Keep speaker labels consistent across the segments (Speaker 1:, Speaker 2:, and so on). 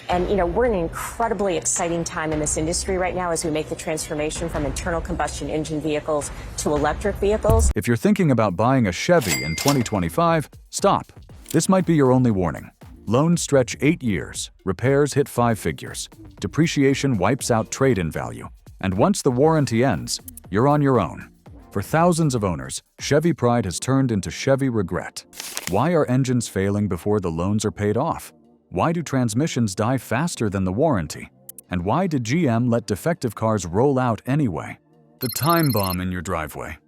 Speaker 1: And, we're in an incredibly exciting time in this industry right now as we make the transformation from internal combustion engine vehicles to electric vehicles.
Speaker 2: If you're thinking about buying a Chevy in 2025, stop. This might be your only warning. Loans stretch 8 years, repairs hit 5 figures, depreciation wipes out trade-in value, and once the warranty ends, you're on your own. For thousands of owners, Chevy pride has turned into Chevy regret. Why are engines failing before the loans are paid off? Why do transmissions die faster than the warranty? And why did GM let defective cars roll out anyway? The time bomb in your driveway.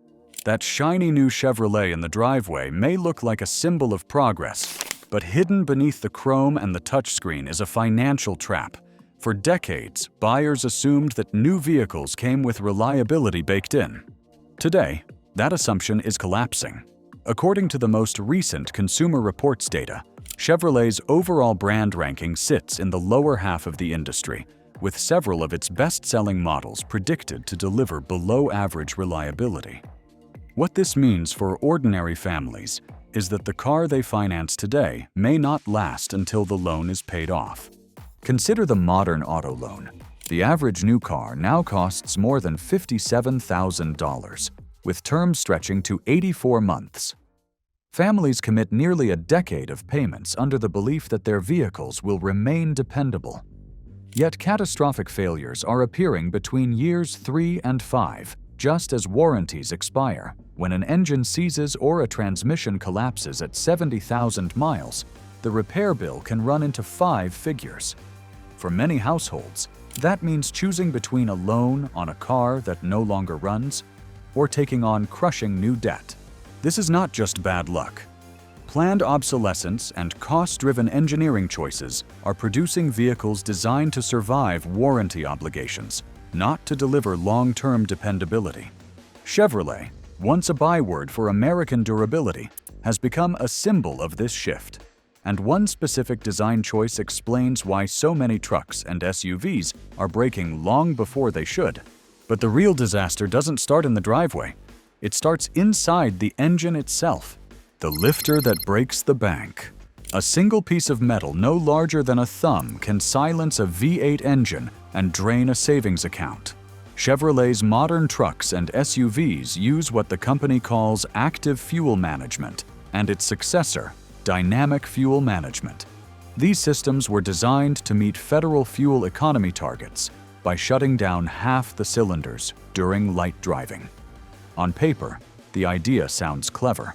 Speaker 2: That shiny new Chevrolet in the driveway may look like a symbol of progress, but hidden beneath the chrome and the touchscreen is a financial trap. For decades, buyers assumed that new vehicles came with reliability baked in. Today, that assumption is collapsing. According to the most recent Consumer Reports data, Chevrolet's overall brand ranking sits in the lower half of the industry, with several of its best-selling models predicted to deliver below-average reliability. What this means for ordinary families is that the car they finance today may not last until the loan is paid off. Consider the modern auto loan. The average new car now costs more than $57,000, with terms stretching to 84 months. Families commit nearly a decade of payments under the belief that their vehicles will remain dependable. Yet catastrophic failures are appearing between years 3 and 5, just as warranties expire. When an engine seizes or a transmission collapses at 70,000 miles, the repair bill can run into 5 figures. For many households, that means choosing between a loan on a car that no longer runs or taking on crushing new debt. This is not just bad luck. Planned obsolescence and cost-driven engineering choices are producing vehicles designed to survive warranty obligations, not to deliver long-term dependability. Chevrolet, once a byword for American durability, has become a symbol of this shift. And one specific design choice explains why so many trucks and SUVs are breaking long before they should. But the real disaster doesn't start in the driveway. It starts inside the engine itself. The lifter that breaks the bank. A single piece of metal no larger than a thumb can silence a V8 engine and drain a savings account. Chevrolet's modern trucks and SUVs use what the company calls active fuel management and its successor, dynamic fuel management. These systems were designed to meet federal fuel economy targets by shutting down half the cylinders during light driving. On paper, the idea sounds clever.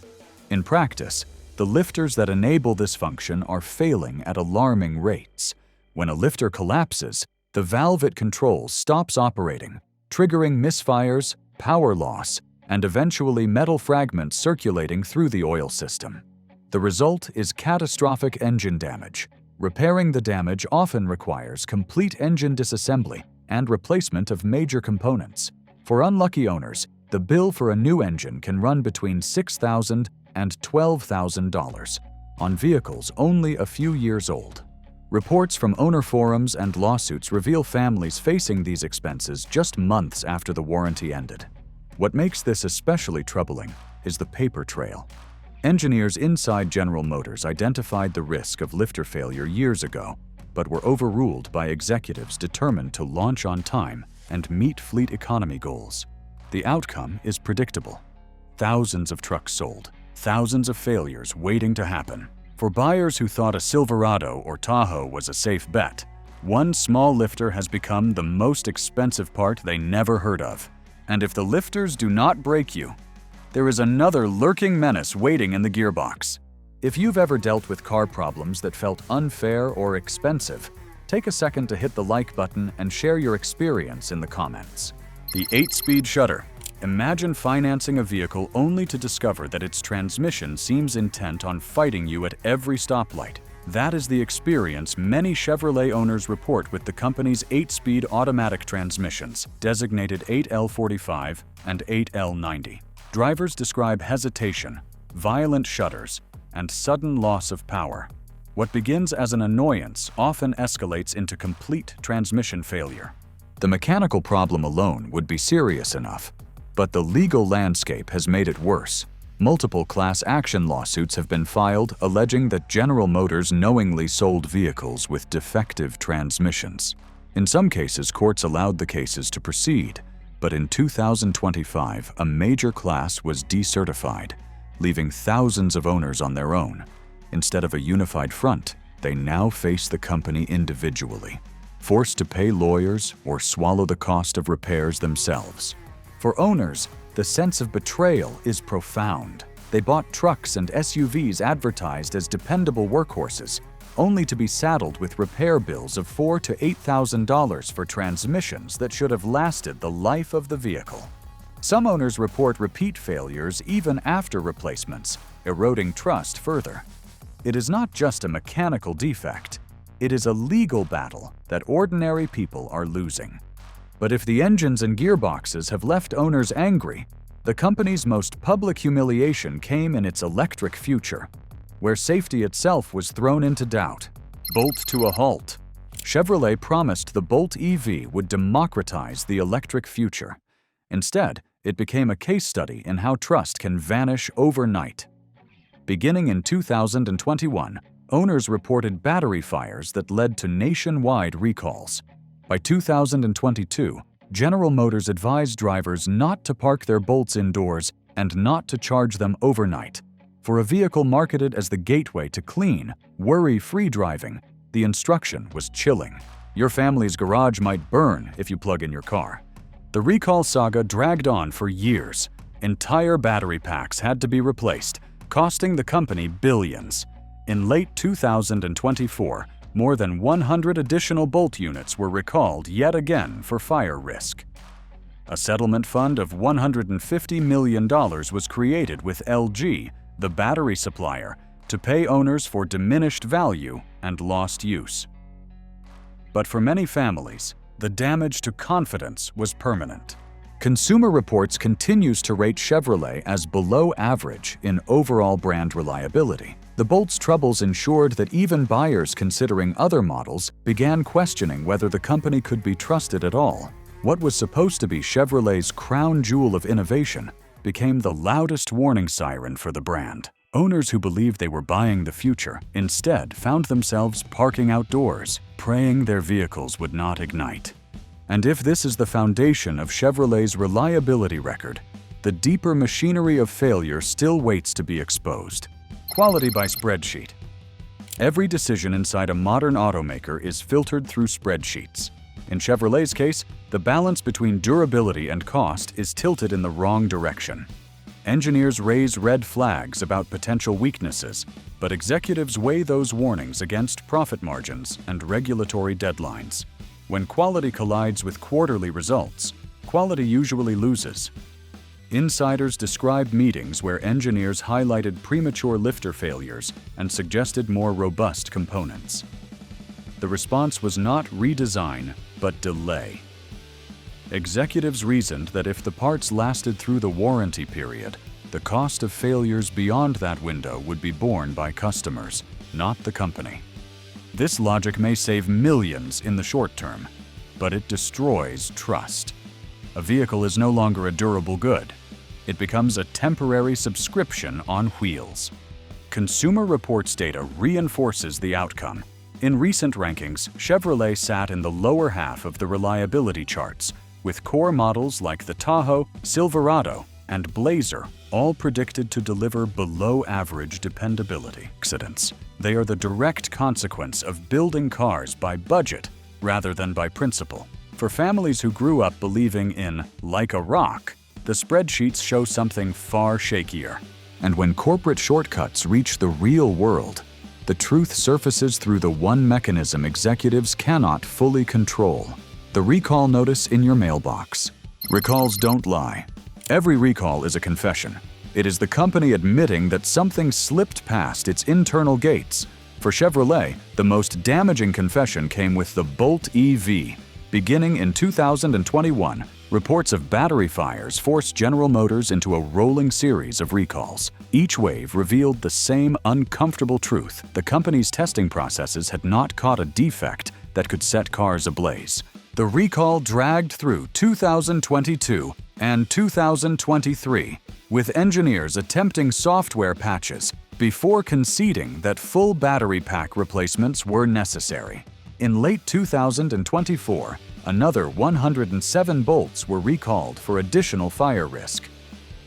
Speaker 2: In practice, the lifters that enable this function are failing at alarming rates. When a lifter collapses, the valve it controls stops operating, triggering misfires, power loss, and eventually metal fragments circulating through the oil system. The result is catastrophic engine damage. Repairing the damage often requires complete engine disassembly and replacement of major components. For unlucky owners, the bill for a new engine can run between $6,000 and $12,000 on vehicles only a few years old. Reports from owner forums and lawsuits reveal families facing these expenses just months after the warranty ended. What makes this especially troubling is the paper trail. Engineers inside General Motors identified the risk of lifter failure years ago, but were overruled by executives determined to launch on time and meet fleet economy goals. The outcome is predictable. Thousands of trucks sold, thousands of failures waiting to happen. For buyers who thought a Silverado or Tahoe was a safe bet, one small lifter has become the most expensive part they never heard of. And if the lifters do not break you, there is another lurking menace waiting in the gearbox. If you've ever dealt with car problems that felt unfair or expensive, take a second to hit the like button and share your experience in the comments. The 8-speed shutter. Imagine financing a vehicle only to discover that its transmission seems intent on fighting you at every stoplight. That is the experience many Chevrolet owners report with the company's 8-speed automatic transmissions, designated 8L45 and 8L90. Drivers describe hesitation, violent shudders, and sudden loss of power. What begins as an annoyance often escalates into complete transmission failure. The mechanical problem alone would be serious enough, but the legal landscape has made it worse. Multiple class action lawsuits have been filed alleging that General Motors knowingly sold vehicles with defective transmissions. In some cases, courts allowed the cases to proceed, but in 2025, a major class was decertified, leaving thousands of owners on their own. Instead of a unified front, they now face the company individually, forced to pay lawyers or swallow the cost of repairs themselves. For owners, the sense of betrayal is profound. They bought trucks and SUVs advertised as dependable workhorses, only to be saddled with repair bills of $4,000 to $8,000 for transmissions that should have lasted the life of the vehicle. Some owners report repeat failures even after replacements, eroding trust further. It is not just a mechanical defect, it is a legal battle that ordinary people are losing. But if the engines and gearboxes have left owners angry, the company's most public humiliation came in its electric future, where safety itself was thrown into doubt. Bolt to a halt. Chevrolet promised the Bolt EV would democratize the electric future. Instead, it became a case study in how trust can vanish overnight. Beginning in 2021, owners reported battery fires that led to nationwide recalls. By 2022, General Motors advised drivers not to park their Bolts indoors and not to charge them overnight. For a vehicle marketed as the gateway to clean, worry-free driving, the instruction was chilling. Your family's garage might burn if you plug in your car. The recall saga dragged on for years. Entire battery packs had to be replaced, costing the company billions. In late 2024, more than 100 additional Bolt units were recalled yet again for fire risk. A settlement fund of $150 million was created with LG, the battery supplier, to pay owners for diminished value and lost use. But for many families, the damage to confidence was permanent. Consumer Reports continues to rate Chevrolet as below average in overall brand reliability. The Bolt's troubles ensured that even buyers considering other models began questioning whether the company could be trusted at all. What was supposed to be Chevrolet's crown jewel of innovation became the loudest warning siren for the brand. Owners who believed they were buying the future instead found themselves parking outdoors, praying their vehicles would not ignite. And if this is the foundation of Chevrolet's reliability record, the deeper machinery of failure still waits to be exposed. Quality by spreadsheet. Every decision inside a modern automaker is filtered through spreadsheets. In Chevrolet's case, the balance between durability and cost is tilted in the wrong direction. Engineers raise red flags about potential weaknesses, but executives weigh those warnings against profit margins and regulatory deadlines. When quality collides with quarterly results, quality usually loses. Insiders described meetings where engineers highlighted premature lifter failures and suggested more robust components. The response was not redesign, but delay. Executives reasoned that if the parts lasted through the warranty period, the cost of failures beyond that window would be borne by customers, not the company. This logic may save millions in the short term, but it destroys trust. A vehicle is no longer a durable good. It becomes a temporary subscription on wheels. Consumer Reports data reinforces the outcome. In recent rankings, Chevrolet sat in the lower half of the reliability charts, with core models like the Tahoe, Silverado, and Blazer all predicted to deliver below-average dependability. Accidents. They are the direct consequence of building cars by budget rather than by principle. For families who grew up believing in like a rock, the spreadsheets show something far shakier. And when corporate shortcuts reach the real world, the truth surfaces through the one mechanism executives cannot fully control: the recall notice in your mailbox. Recalls don't lie. Every recall is a confession. It is the company admitting that something slipped past its internal gates. For Chevrolet, the most damaging confession came with the Bolt EV. Beginning in 2021, reports of battery fires forced General Motors into a rolling series of recalls. Each wave revealed the same uncomfortable truth: the company's testing processes had not caught a defect that could set cars ablaze. The recall dragged through 2022 and 2023, with engineers attempting software patches before conceding that full battery pack replacements were necessary. In late 2024, another 107 bolts were recalled for additional fire risk.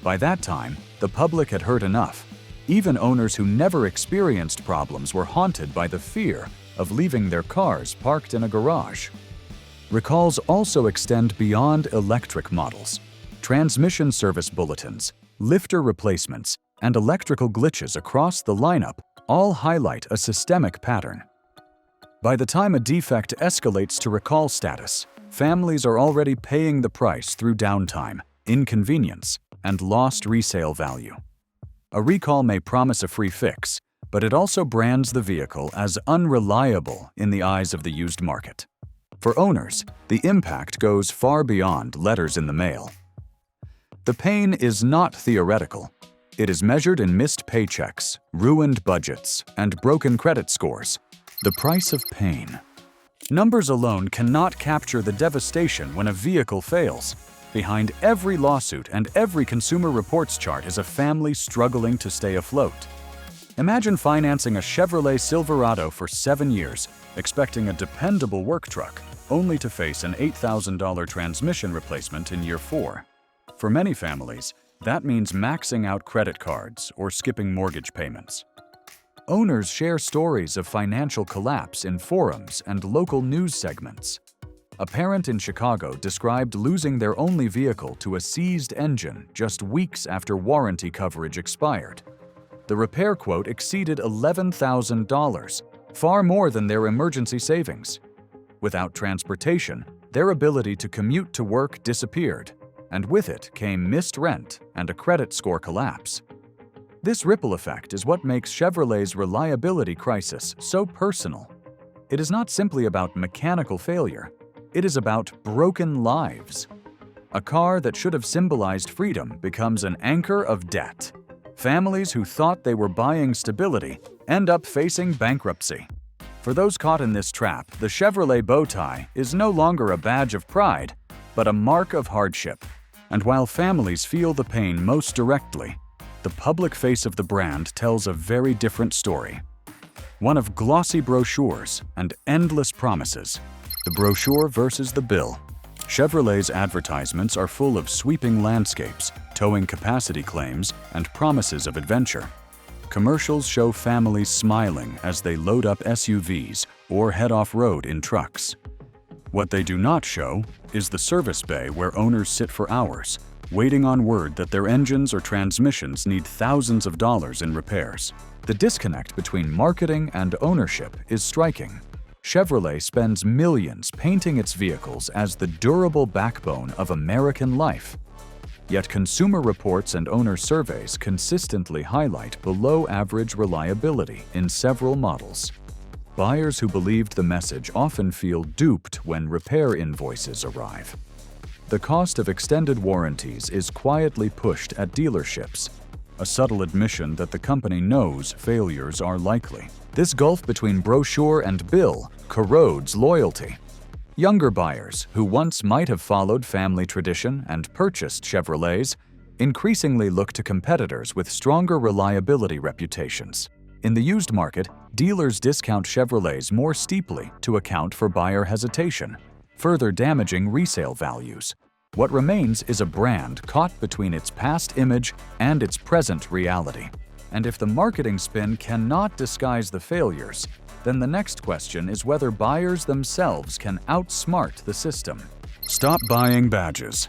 Speaker 2: By that time, the public had heard enough. Even owners who never experienced problems were haunted by the fear of leaving their cars parked in a garage. Recalls also extend beyond electric models. Transmission service bulletins, lifter replacements, and electrical glitches across the lineup all highlight a systemic pattern. By the time a defect escalates to recall status, families are already paying the price through downtime, inconvenience, and lost resale value. A recall may promise a free fix, but it also brands the vehicle as unreliable in the eyes of the used market. For owners, the impact goes far beyond letters in the mail. The pain is not theoretical. It is measured in missed paychecks, ruined budgets, and broken credit scores. The price of pain. Numbers alone cannot capture the devastation when a vehicle fails. Behind every lawsuit and every Consumer Reports chart is a family struggling to stay afloat. Imagine financing a Chevrolet Silverado for 7 years, expecting a dependable work truck, only to face an $8,000 transmission replacement in year 4. For many families, that means maxing out credit cards or skipping mortgage payments. Owners share stories of financial collapse in forums and local news segments. A parent in Chicago described losing their only vehicle to a seized engine just weeks after warranty coverage expired. The repair quote exceeded $11,000, far more than their emergency savings. Without transportation, their ability to commute to work disappeared, and with it came missed rent and a credit score collapse. This ripple effect is what makes Chevrolet's reliability crisis so personal. It is not simply about mechanical failure. It is about broken lives. A car that should have symbolized freedom becomes an anchor of debt. Families who thought they were buying stability end up facing bankruptcy. For those caught in this trap, the Chevrolet bow tie is no longer a badge of pride, but a mark of hardship. And while families feel the pain most directly, the public face of the brand tells a very different story. One of glossy brochures and endless promises. The brochure versus the bill. Chevrolet's advertisements are full of sweeping landscapes, towing capacity claims, and promises of adventure. Commercials show families smiling as they load up SUVs or head off-road in trucks. What they do not show is the service bay where owners sit for hours, waiting on word that their engines or transmissions need thousands of dollars in repairs. The disconnect between marketing and ownership is striking. Chevrolet spends millions painting its vehicles as the durable backbone of American life. Yet Consumer Reports and owner surveys consistently highlight below-average reliability in several models. Buyers who believed the message often feel duped when repair invoices arrive. The cost of extended warranties is quietly pushed at dealerships, a subtle admission that the company knows failures are likely. This gulf between brochure and bill corrodes loyalty. Younger buyers, who once might have followed family tradition and purchased Chevrolets, increasingly look to competitors with stronger reliability reputations. In the used market, dealers discount Chevrolets more steeply to account for buyer hesitation, further damaging resale values. What remains is a brand caught between its past image and its present reality. And if the marketing spin cannot disguise the failures, then the next question is whether buyers themselves can outsmart the system. Stop buying badges.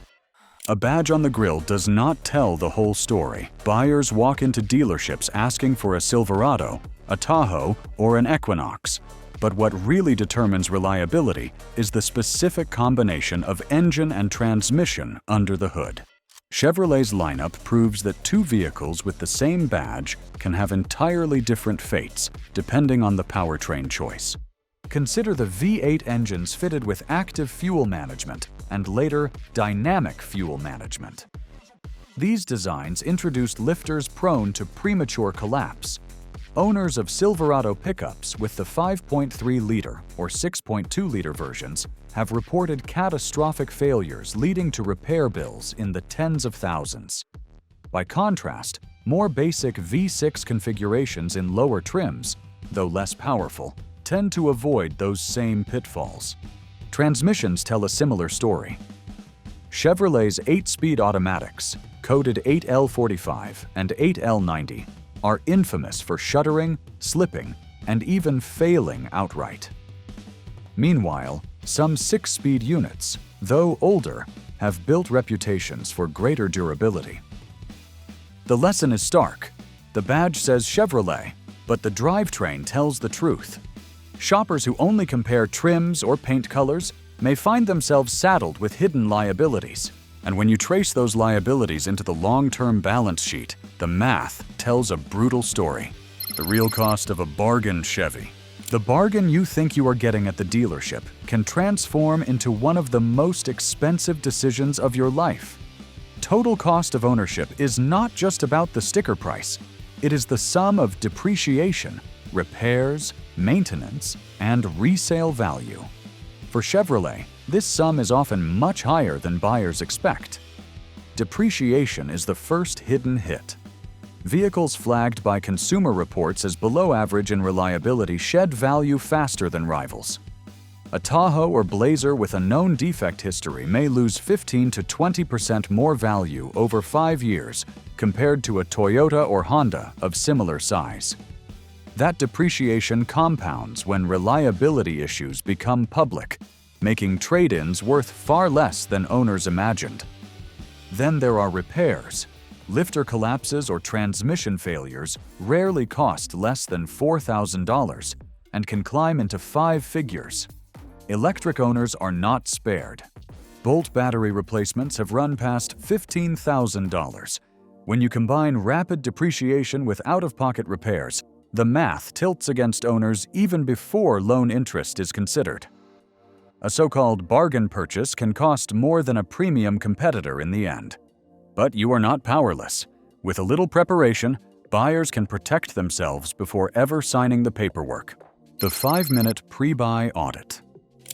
Speaker 2: A badge on the grille does not tell the whole story. Buyers walk into dealerships asking for a Silverado, a Tahoe, or an Equinox. But what really determines reliability is the specific combination of engine and transmission under the hood. Chevrolet's lineup proves that two vehicles with the same badge can have entirely different fates depending on the powertrain choice. Consider the V8 engines fitted with active fuel management and later dynamic fuel management. These designs introduced lifters prone to premature collapse. Owners of Silverado pickups with the 5.3-liter or 6.2-liter versions have reported catastrophic failures leading to repair bills in the tens of thousands. By contrast, more basic V6 configurations in lower trims, though less powerful, tend to avoid those same pitfalls. Transmissions tell a similar story. Chevrolet's 8-speed automatics, coded 8L45 and 8L90, are infamous for shuddering, slipping, and even failing outright. Meanwhile, some 6-speed units, though older, have built reputations for greater durability. The lesson is stark. The badge says Chevrolet, but the drivetrain tells the truth. Shoppers who only compare trims or paint colors may find themselves saddled with hidden liabilities. And when you trace those liabilities into the long-term balance sheet, the math tells a brutal story. The real cost of a bargain Chevy. The bargain you think you are getting at the dealership can transform into one of the most expensive decisions of your life. Total cost of ownership is not just about the sticker price. It is the sum of depreciation, repairs, maintenance, and resale value. For Chevrolet, this sum is often much higher than buyers expect. Depreciation is the first hidden hit. Vehicles flagged by Consumer Reports as below average in reliability shed value faster than rivals. A Tahoe or Blazer with a known defect history may lose 15 to 20% more value over 5 years compared to a Toyota or Honda of similar size. That depreciation compounds when reliability issues become public, making trade-ins worth far less than owners imagined. Then there are repairs. Lifter collapses or transmission failures rarely cost less than $4,000 and can climb into 5 figures. Electric owners are not spared. Bolt battery replacements have run past $15,000. When you combine rapid depreciation with out-of-pocket repairs, the math tilts against owners even before loan interest is considered. A so-called bargain purchase can cost more than a premium competitor in the end. But you are not powerless. With a little preparation, buyers can protect themselves before ever signing the paperwork. The 5-minute pre-buy audit.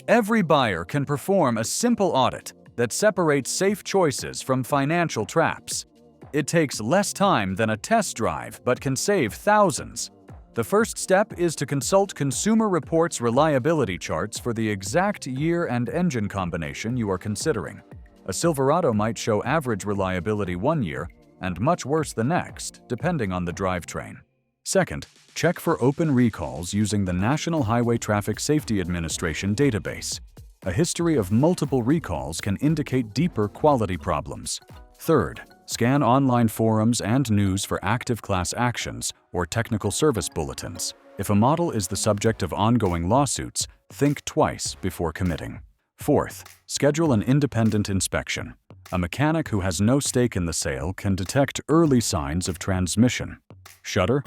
Speaker 2: Every buyer can perform a simple audit that separates safe choices from financial traps. It takes less time than a test drive but can save thousands. The first step is to consult Consumer Reports reliability charts for the exact year and engine combination you are considering. A Silverado might show average reliability one year and much worse the next, depending on the drivetrain. Second, check for open recalls using the National Highway Traffic Safety Administration database. A history of multiple recalls can indicate deeper quality problems. Third, scan online forums and news for active class actions or technical service bulletins. If a model is the subject of ongoing lawsuits, think twice before committing. Fourth, schedule an independent inspection. A mechanic who has no stake in the sale can detect early signs of transmission, shudder,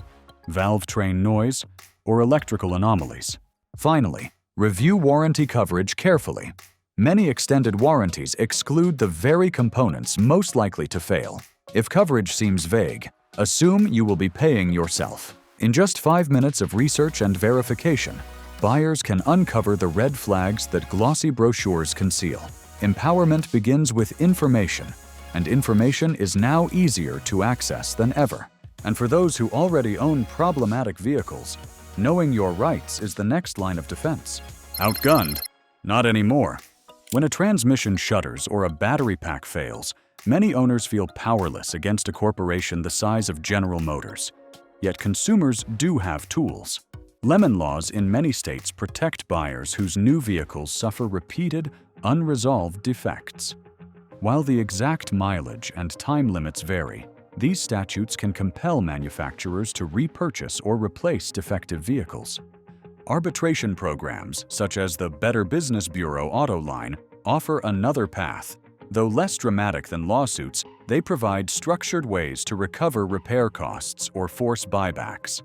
Speaker 2: valve train noise, or electrical anomalies. Finally, review warranty coverage carefully. Many extended warranties exclude the very components most likely to fail. If coverage seems vague, assume you will be paying yourself. In just 5 minutes of research and verification, buyers can uncover the red flags that glossy brochures conceal. Empowerment begins with information, and information is now easier to access than ever. And for those who already own problematic vehicles, knowing your rights is the next line of defense. Outgunned? Not anymore. When a transmission shudders or a battery pack fails, many owners feel powerless against a corporation the size of General Motors. Yet consumers do have tools. Lemon laws in many states protect buyers whose new vehicles suffer repeated, unresolved defects. While the exact mileage and time limits vary, these statutes can compel manufacturers to repurchase or replace defective vehicles. Arbitration programs, such as the Better Business Bureau Auto Line, offer another path. Though less dramatic than lawsuits, they provide structured ways to recover repair costs or force buybacks.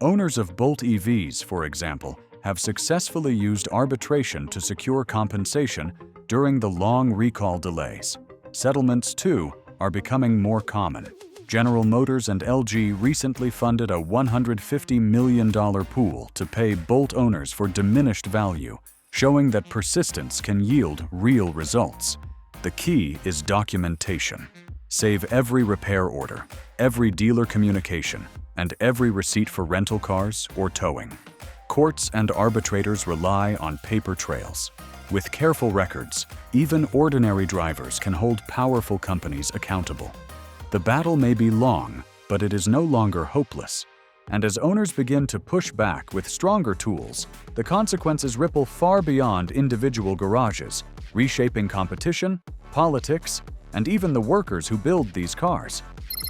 Speaker 2: Owners of Bolt EVs, for example, have successfully used arbitration to secure compensation during the long recall delays. Settlements, too, are becoming more common. General Motors and LG recently funded a $150 million pool to pay Bolt owners for diminished value, showing that persistence can yield real results. The key is documentation. Save every repair order, every dealer communication, and every receipt for rental cars or towing. Courts and arbitrators rely on paper trails. With careful records, even ordinary drivers can hold powerful companies accountable. The battle may be long, but it is no longer hopeless. And as owners begin to push back with stronger tools, the consequences ripple far beyond individual garages, reshaping competition, politics, and even the workers who build these cars.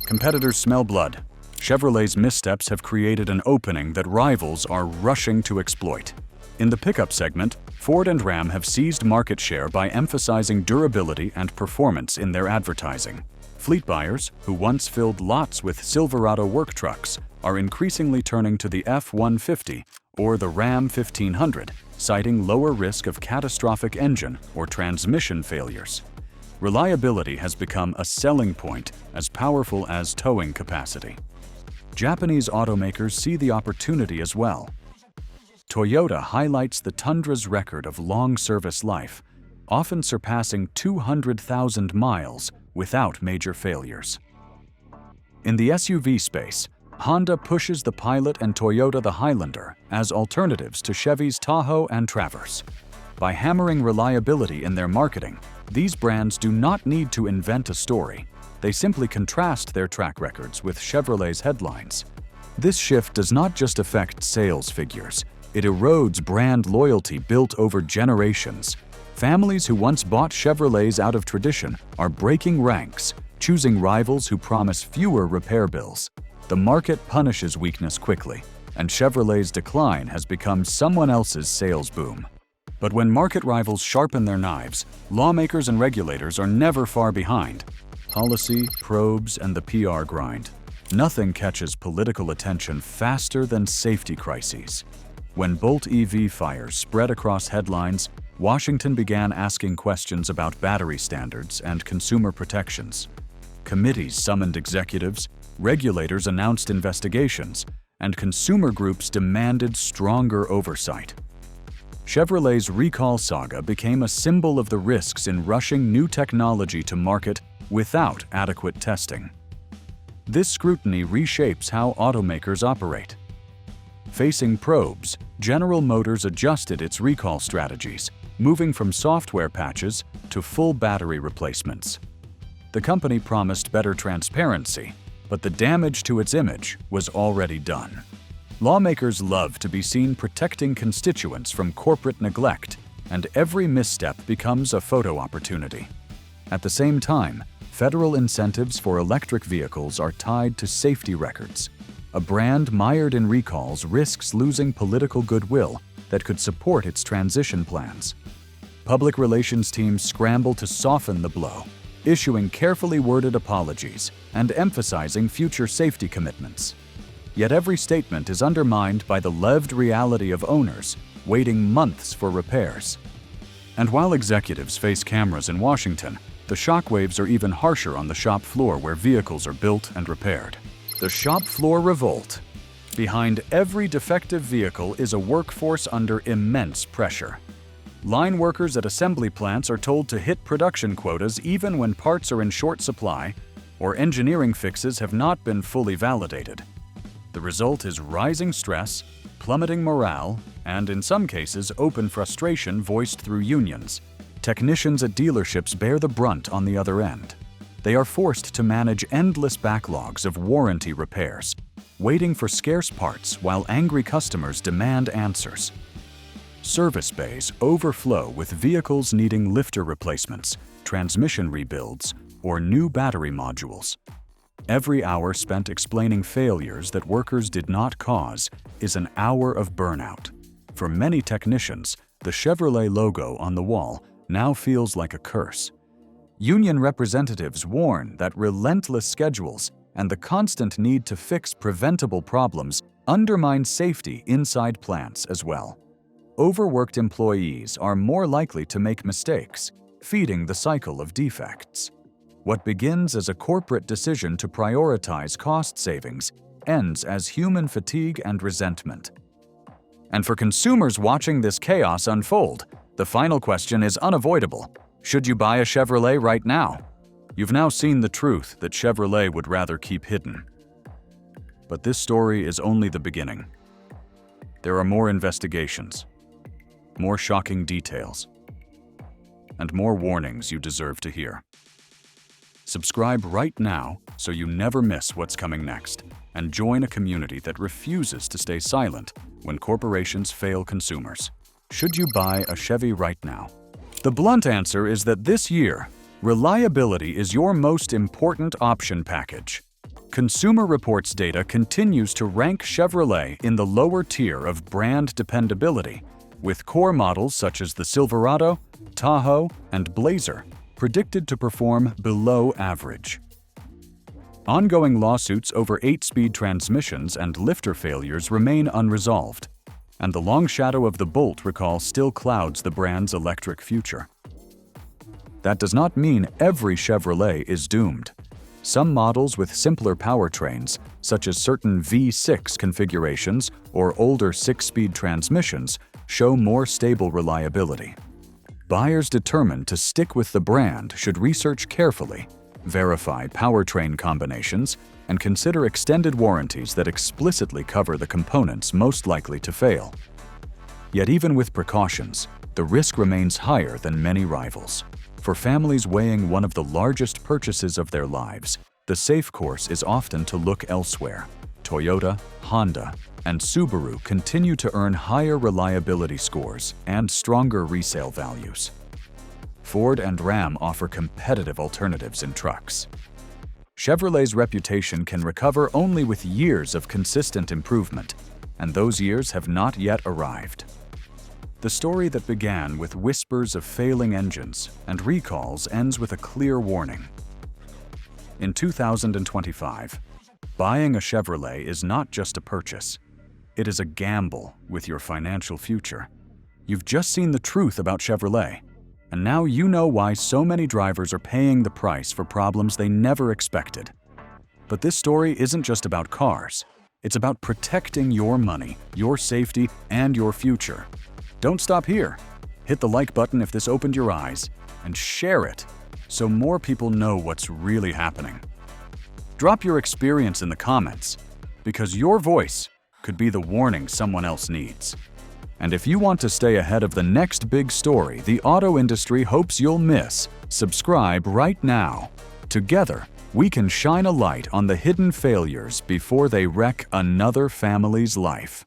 Speaker 2: Competitors smell blood. Chevrolet's missteps have created an opening that rivals are rushing to exploit. In the pickup segment, Ford and Ram have seized market share by emphasizing durability and performance in their advertising. Fleet buyers, who once filled lots with Silverado work trucks, are increasingly turning to the F-150 or the Ram 1500, citing lower risk of catastrophic engine or transmission failures. Reliability has become a selling point as powerful as towing capacity. Japanese automakers see the opportunity as well. Toyota highlights the Tundra's record of long service life, often surpassing 200,000 miles without major failures. In the SUV space, Honda pushes the Pilot and Toyota the Highlander as alternatives to Chevy's Tahoe and Traverse. By hammering reliability in their marketing, these brands do not need to invent a story. They simply contrast their track records with Chevrolet's headlines. This shift does not just affect sales figures, it erodes brand loyalty built over generations. Families who once bought Chevrolets out of tradition are breaking ranks, choosing rivals who promise fewer repair bills. The market punishes weakness quickly, and Chevrolet's decline has become someone else's sales boom. But when market rivals sharpen their knives, lawmakers and regulators are never far behind. Policy, probes, and the PR grind. Nothing catches political attention faster than safety crises. When Bolt EV fires spread across headlines, Washington began asking questions about battery standards and consumer protections. Committees summoned executives, regulators announced investigations, and consumer groups demanded stronger oversight. Chevrolet's recall saga became a symbol of the risks in rushing new technology to market without adequate testing. This scrutiny reshapes how automakers operate. Facing probes, General Motors adjusted its recall strategies, moving from software patches to full battery replacements. The company promised better transparency, but the damage to its image was already done. Lawmakers love to be seen protecting constituents from corporate neglect, and every misstep becomes a photo opportunity. At the same time, federal incentives for electric vehicles are tied to safety records. A brand mired in recalls risks losing political goodwill that could support its transition plans. Public relations teams scramble to soften the blow, issuing carefully worded apologies and emphasizing future safety commitments. Yet every statement is undermined by the lived reality of owners waiting months for repairs. And while executives face cameras in Washington, the shockwaves are even harsher on the shop floor where vehicles are built and repaired. The shop floor revolt. Behind every defective vehicle is a workforce under immense pressure. Line workers at assembly plants are told to hit production quotas even when parts are in short supply or engineering fixes have not been fully validated. The result is rising stress, plummeting morale, and in some cases open frustration voiced through unions. Technicians at dealerships bear the brunt on the other end. They are forced to manage endless backlogs of warranty repairs, waiting for scarce parts while angry customers demand answers. Service bays overflow with vehicles needing lifter replacements, transmission rebuilds, or new battery modules. Every hour spent explaining failures that workers did not cause is an hour of burnout. For many technicians, the Chevrolet logo on the wall now feels like a curse. Union representatives warn that relentless schedules and the constant need to fix preventable problems undermine safety inside plants as well. Overworked employees are more likely to make mistakes, feeding the cycle of defects. What begins as a corporate decision to prioritize cost savings ends as human fatigue and resentment. And for consumers watching this chaos unfold, the final question is unavoidable. Should you buy a Chevrolet right now? You've now seen the truth that Chevrolet would rather keep hidden. But this story is only the beginning. There are more investigations, more shocking details, and more warnings you deserve to hear. Subscribe right now so you never miss what's coming next, and join a community that refuses to stay silent when corporations fail consumers. Should you buy a Chevy right now? The blunt answer is that this year, reliability is your most important option package. Consumer Reports data continues to rank Chevrolet in the lower tier of brand dependability, with core models such as the Silverado, Tahoe, and Blazer predicted to perform below average. Ongoing lawsuits over 8-speed transmissions and lifter failures remain unresolved, and the long shadow of the Bolt recall still clouds the brand's electric future. That does not mean every Chevrolet is doomed. Some models with simpler powertrains, such as certain V6 configurations or older 6-speed transmissions, show more stable reliability. Buyers determined to stick with the brand should research carefully, verify powertrain combinations, and consider extended warranties that explicitly cover the components most likely to fail. Yet even with precautions, the risk remains higher than many rivals. For families weighing one of the largest purchases of their lives, the safe course is often to look elsewhere. Toyota, Honda, and Subaru continue to earn higher reliability scores and stronger resale values. Ford and Ram offer competitive alternatives in trucks. Chevrolet's reputation can recover only with years of consistent improvement, and those years have not yet arrived. The story that began with whispers of failing engines and recalls ends with a clear warning. In 2025, buying a Chevrolet is not just a purchase. It is a gamble with your financial future. You've just seen the truth about Chevrolet, and now you know why so many drivers are paying the price for problems they never expected. But this story isn't just about cars. It's about protecting your money, your safety, and your future. Don't stop here. Hit the like button if this opened your eyes, and share it so more people know what's really happening. Drop your experience in the comments, because your voice could be the warning someone else needs. And if you want to stay ahead of the next big story the auto industry hopes you'll miss, subscribe right now. Together, we can shine a light on the hidden failures before they wreck another family's life.